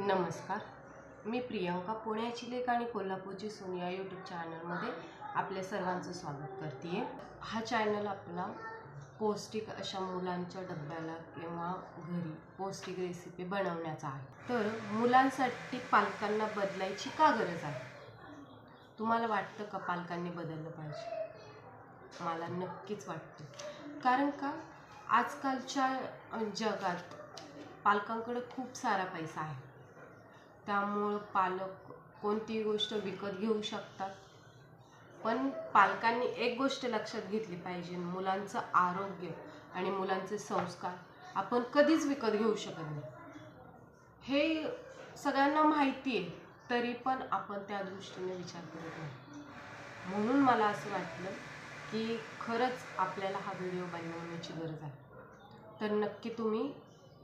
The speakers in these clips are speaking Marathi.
नमस्कार, मी प्रियंका, पुण्याची लेख आणि कोल्हापूरची सून या यूट्यूब चॅनलमध्ये आपल्या सर्वांचं स्वागत करते. हा चॅनल आपला पौष्टिक अशा मुलांच्या डब्याला किंवा घरी पौष्टिक रेसिपी बनवण्याचा आहे. तर मुलांसाठी पालकांना बदलायची का गरज आहे? तुम्हाला वाटतं का पालकांनी बदललं पाहिजे? मला नक्कीच वाटतं. कारण का आजकालच्या जगात पालकांकडे खूप सारा पैसा आहे. त्यामुळं पालक कोणतीही गोष्ट विकत घेऊ शकतात. पण पालकांनी एक गोष्ट लक्षात घेतली पाहिजे, मुलांचं आरोग्य आणि मुलांचे संस्कार आपण कधीच विकत घेऊ शकत नाही. हे सगळ्यांना माहिती आहे, तरी पण आपण त्या दृष्टीने विचार करत नाही. म्हणून मला असं वाटलं की खरंच आपल्याला हा व्हिडिओ बनवण्याची गरज आहे. तर नक्की तुम्ही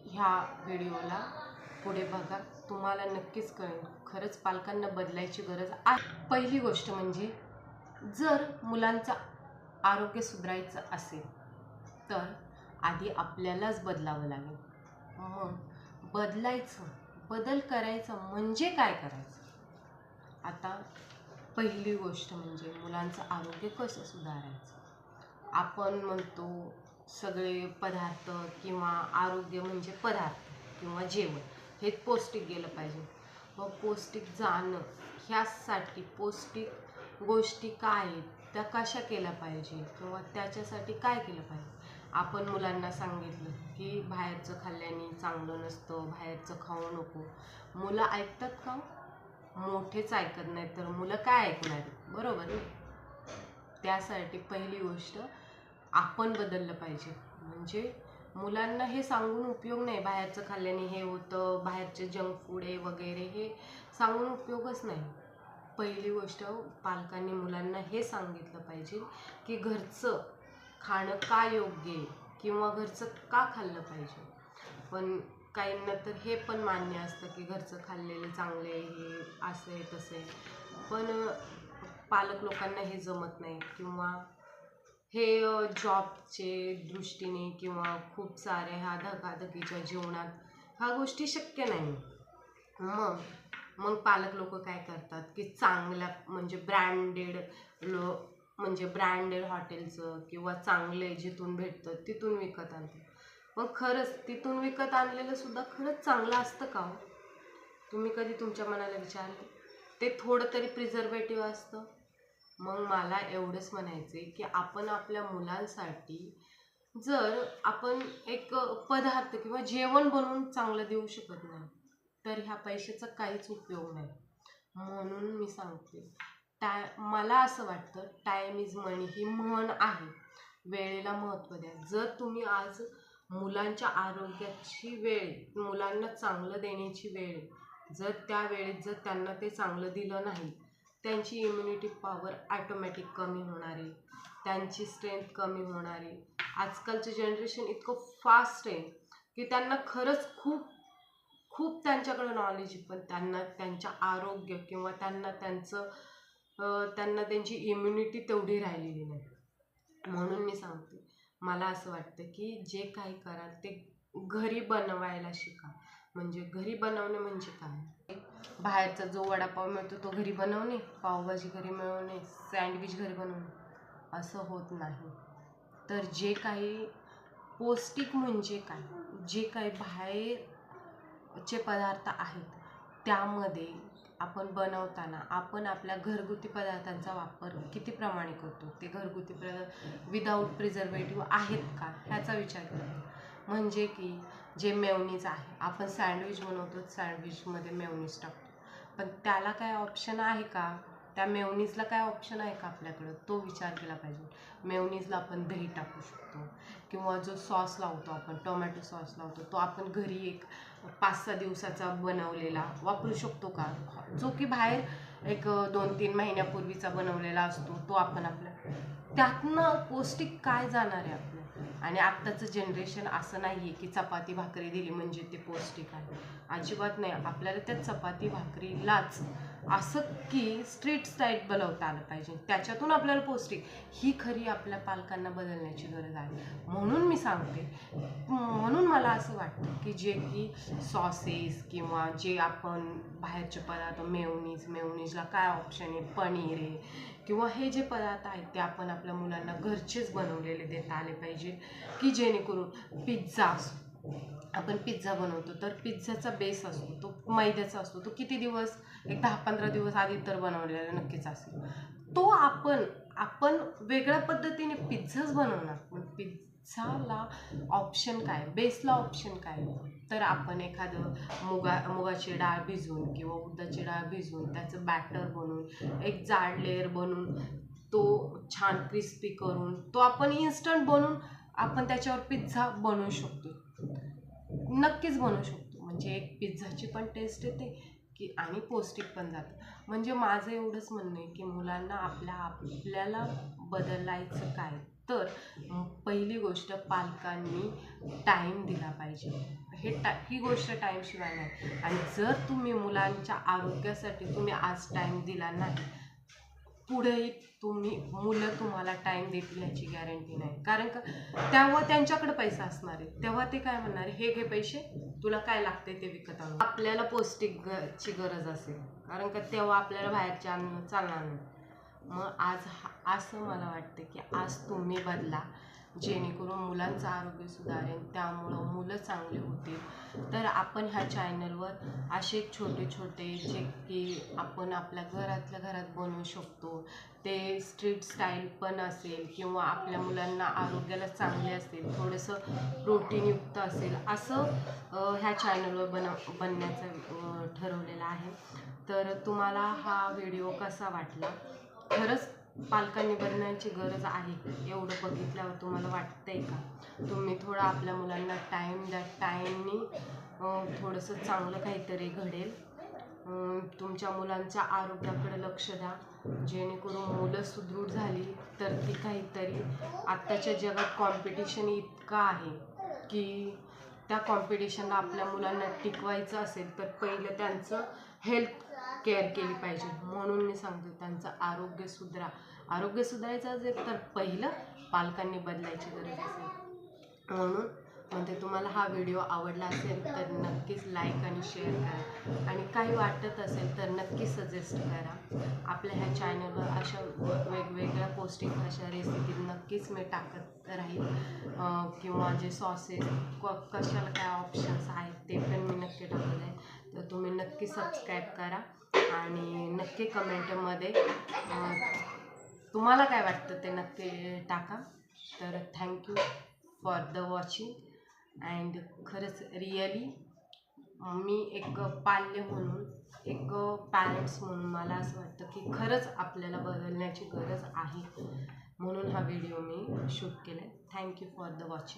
ह्या व्हिडिओला पुढे बघा, तुम्हाला नक्कीच कळेल खरंच पालकांना बदलायची गरज आहे. पहिली गोष्ट म्हणजे जर मुलांचं आरोग्य सुधारायचं असेल तर आधी आपल्यालाच बदलावं लागेल. मग बदल करायचं म्हणजे काय करायचं? आता पहिली गोष्ट म्हणजे मुलांचं आरोग्य कसं सुधारायचं. आपण म्हणतो सगळे पदार्थ किंवा आरोग्य म्हणजे पदार्थ किंवा जेवण हे पौष्टिक गेलं पाहिजे. मग पौष्टिक जाणं ह्यासाठी पौष्टिक गोष्टी काय आहेत, त्या कशा केल्या पाहिजे किंवा त्याच्यासाठी काय केलं पाहिजे. आपण मुलांना सांगितलं की बाहेरचं खाल्ल्याने चांगलं नसतं, बाहेरचं खाऊ नको. मुलं ऐकतात का? मोठेच ऐकत नाही, तर मुलं काय ऐकणार, बरोबर? त्यासाठी पहिली गोष्ट आपण बदललं पाहिजे. म्हणजे मुलांना हे सांगून उपयोग नाही, बाहेरचं खाल्ल्याने हे होतं, बाहेरचे जंक फूड आहे वगैरे, हे सांगून उपयोगच नाही. पहिली गोष्ट पालकांनी मुलांना हे सांगितलं पाहिजे की घरचं खाणं का योग्य आहे किंवा घरचं का खाल्लं पाहिजे. पण काहींना तर हे पण मान्य असतं की घरचं खाल्लेलं चांगलं आहे, हे असं आहे तसं आहे. पण पालक लोकांना हे जमत नाही किंवा हे जॉबचे दृष्टीने किंवा खूप साऱ्या ह्या धकाधकीच्या जीवनात ह्या गोष्टी शक्य नाही. मग पालक लोक काय करतात की चांगल्या म्हणजे ब्रँडेड हॉटेलचं किंवा चांगले जिथून भेटतं तिथून विकत आणतात. मग खरंच तिथून विकत आणलेलं सुद्धा खरंच चांगलं असतं का? तुम्ही कधी तुमच्या मनाला विचारलं? ते थोडं तरी प्रिझर्वेटिव्ह असतं. मग मला एवढंच म्हणायचं आहे की आपण आपल्या मुलांसाठी जर आपण एक पदार्थ किंवा जेवण बनवून चांगलं देऊ शकत नाही तर ह्या पैशाचा काहीच उपयोग नाही. म्हणून मी सांगते, मला असं वाटतं टाईम इज मनी ही म्हण आहे. वेळेला महत्त्व द्या. जर तुम्ही आज मुलांच्या आरोग्याची वेळ, मुलांना चांगलं देण्याची वेळ, जर त्या वेळेत जर त्यांना ते चांगलं दिलं नाही, त्यांची इम्युनिटी पॉवर ॲटोमॅटिक कमी होणार आहे, त्यांची स्ट्रेंथ कमी होणार आहे. आजकालचं जनरेशन इतकं फास्ट आहे की त्यांना खरंच खूप त्यांच्याकडे नॉलेज आहे, पण त्यांना त्यांच्या आरोग्य किंवा त्यांना त्यांची इम्युनिटी तेवढी राहिलेली नाही. म्हणून मी सांगते, मला असं वाटतं की जे काही कराल ते घरी बनवायला शिका. म्हणजे घरी बनवणे म्हणजे काय? बाहेरचा जो वडापाव मिळतो तो घरी बनवणे, पावभाजी घरी मिळवणे, सँडविच घरी बनवणे असं होत नाही. तर जे काही पौष्टिक म्हणजे काय, जे काही बाहेरचे पदार्थ आहेत त्यामध्ये आपण बनवताना आपण आपल्या घरगुती पदार्थांचा वापर किती प्रमाणे करतो, ते घरगुती पदार्थ विदाऊट प्रिझर्वेटिव्ह आहेत का ह्याचा विचार करतो. म्हणजे की जे मेयोनीज आहे, आपण सँडविच बनवतो, सँडविचमध्ये मेयोनीज टाकतो, पण त्याला काय ऑप्शन आहे का? त्या मेयोनीजला काय ऑप्शन आहे का आपल्याकडं? तो विचार केला पाहिजे. मेयोनीजला आपण दही टाकू शकतो किंवा जो सॉस लावतो आपण, टोमॅटो सॉस लावतो, तो आपण घरी एक 5-6 दिवसाचा बनवलेला वापरू शकतो का? जो की बाहेर एक 2-3 महिन्यापूर्वीचा बनवलेला असतो तो आपण त्यातनं पौष्टिक काय जाणार आहे आपलं? आणि आत्ताचं जनरेशन असं नाही आहे की चपाती भाकरी दिली म्हणजे ते पौष्टिक आहे. अजिबात नाही. आपल्याला त्या चपाती भाकरीलाच असं की स्ट्रीट स्टाईल बनवता आलं पाहिजे, त्याच्यातून आपल्याला पौष्टिक, ही खरी आपल्या पालकांना बदलण्याची गरज आहे. म्हणून मी सांगते, म्हणून मला असं वाटतं की जे की सॉसेस किंवा जे आपण बाहेरचे पदार्थ, मेयोनीजला काय ऑप्शन आहे, पनीर आहे किंवा हे जे पदार्थ आहेत ते आपण आपल्या मुलांना घरचेच बनवलेले देता आले पाहिजे. की जेणेकरून पिझ्झा, आपण पिझ्झा बनवतो तर पिझ्झाचा बेस असतो तो मैद्याचा असतो, तो किती दिवस, एक 10-15 दिवस आधी तर बनवलेला नक्कीच असेल. तो आपण वेगळ्या पद्धतीने पिझ्झाच बनवणार, पण पिझ्झाला ऑप्शन काय, बेसला ऑप्शन काय, तर आपण एखादं मुगाची डाळ भिजवून किंवा उडदाची डाळ भिजवून त्याचं बॅटर बनवून एक जाड लेअर बनवून तो छान क्रिस्पी करून तो आपण इन्स्टंट बनवून आपण त्याच्यावर पिझ्झा बनवू शकतो, नक्कीच बनवू शकतो. म्हणजे एक पिझ्झाची पण टेस्ट येते की आणि पौष्टिक पण जातं. म्हणजे माझं एवढंच म्हणणं आहे की मुलांना आपल्याला बदलायचं काय, तर पहिली गोष्ट पालकांनी टाईम दिला पाहिजे. ही गोष्ट टाईमशिवाय नाही. आणि जर तुम्ही मुलांच्या आरोग्यासाठी तुम्ही आज टाईम दिला नाही, पुढेही मुलं तुम्हाला टाईम देतील याची गॅरंटी नाही. कारण का तेव्हा त्यांच्याकडे पैसा असणार आहे, तेव्हा ते काय म्हणणार, हे घे पैसे, तुला काय लागते ते विकत आणू. आपल्याला पौष्टिकची गरज असेल, कारण का तेव्हा आपल्याला बाहेरचे अन्न चालणार नाही. मग असं मला वाटतं की आज तुम्ही बदला, जेणेकरून मुलांचं आरोग्य सुधारेल, त्यामुळं मुलं चांगली होतील. तर आपण ह्या चॅनलवर असे छोटे छोटे जे की आपण आपल्या घरातल्या घरात बनवू शकतो, ते स्ट्रीट स्टाईल पण असेल किंवा आपल्या मुलांना आरोग्याला चांगले असेल, थोडंसं प्रोटीनयुक्त असेल, असं ह्या चॅनलवर बनण्याचं ठरवलेलं आहे. तर तुम्हाला हा व्हिडिओ कसा वाटला, खरंच पालकांनी बदलण्याची गरज आहे एवढं बघितल्यावर तुम्हाला वाटतंय का? तुम्ही थोडं आपल्या मुलांना टाईम द्या, टाईमनी थोडंसं चांगलं काहीतरी घडेल. तुमच्या मुलांच्या आरोग्याकडे लक्ष द्या, जेणेकरून मुलं सुदृढ झाली तर ती काहीतरी, आत्ताच्या जगात कॉम्पिटिशन इतकं आहे की त्या कॉम्पिटिशनला आपल्या मुलांना टिकवायचं असेल तर पहिलं त्यांचं हेल्थ केअर केली पाहिजे. म्हणून मी सांगते, त्यांचं आरोग्य सुधारायचं असेल तर पहिलं पालकांनी बदलायची गरज असेल. म्हणून म्हणते, तुम्हाला हा व्हिडिओ आवडला असेल तर नक्कीच लाईक आणि शेअर करा, आणि काही वाटत असेल तर नक्की सजेस्ट करा. आपल्या ह्या चॅनलवर अशा वेगवेगळ्या पौष्टिक अशा रेसिपी नक्कीच मी टाकत राहील, किंवा जे सॉसेस कशाला काय ऑप्शन्स आहेत ते पण मी नक्की टाकत आहे. तर तुम्ही नक्की सबस्क्राईब करा आणि नक्की कमेंटमध्ये तुम्हाला काय वाटतं ते नक्की टाका. तर thank you for the watching. And खरंच रिअली मी एक पाल्य म्हणून, एक पॅरेंट्स म्हणून मला असं वाटतं की खरंच आपल्याला बदलण्याची गरज आहे, म्हणून हा व्हिडिओ मी शूट केला आहे. Thank you for the watching.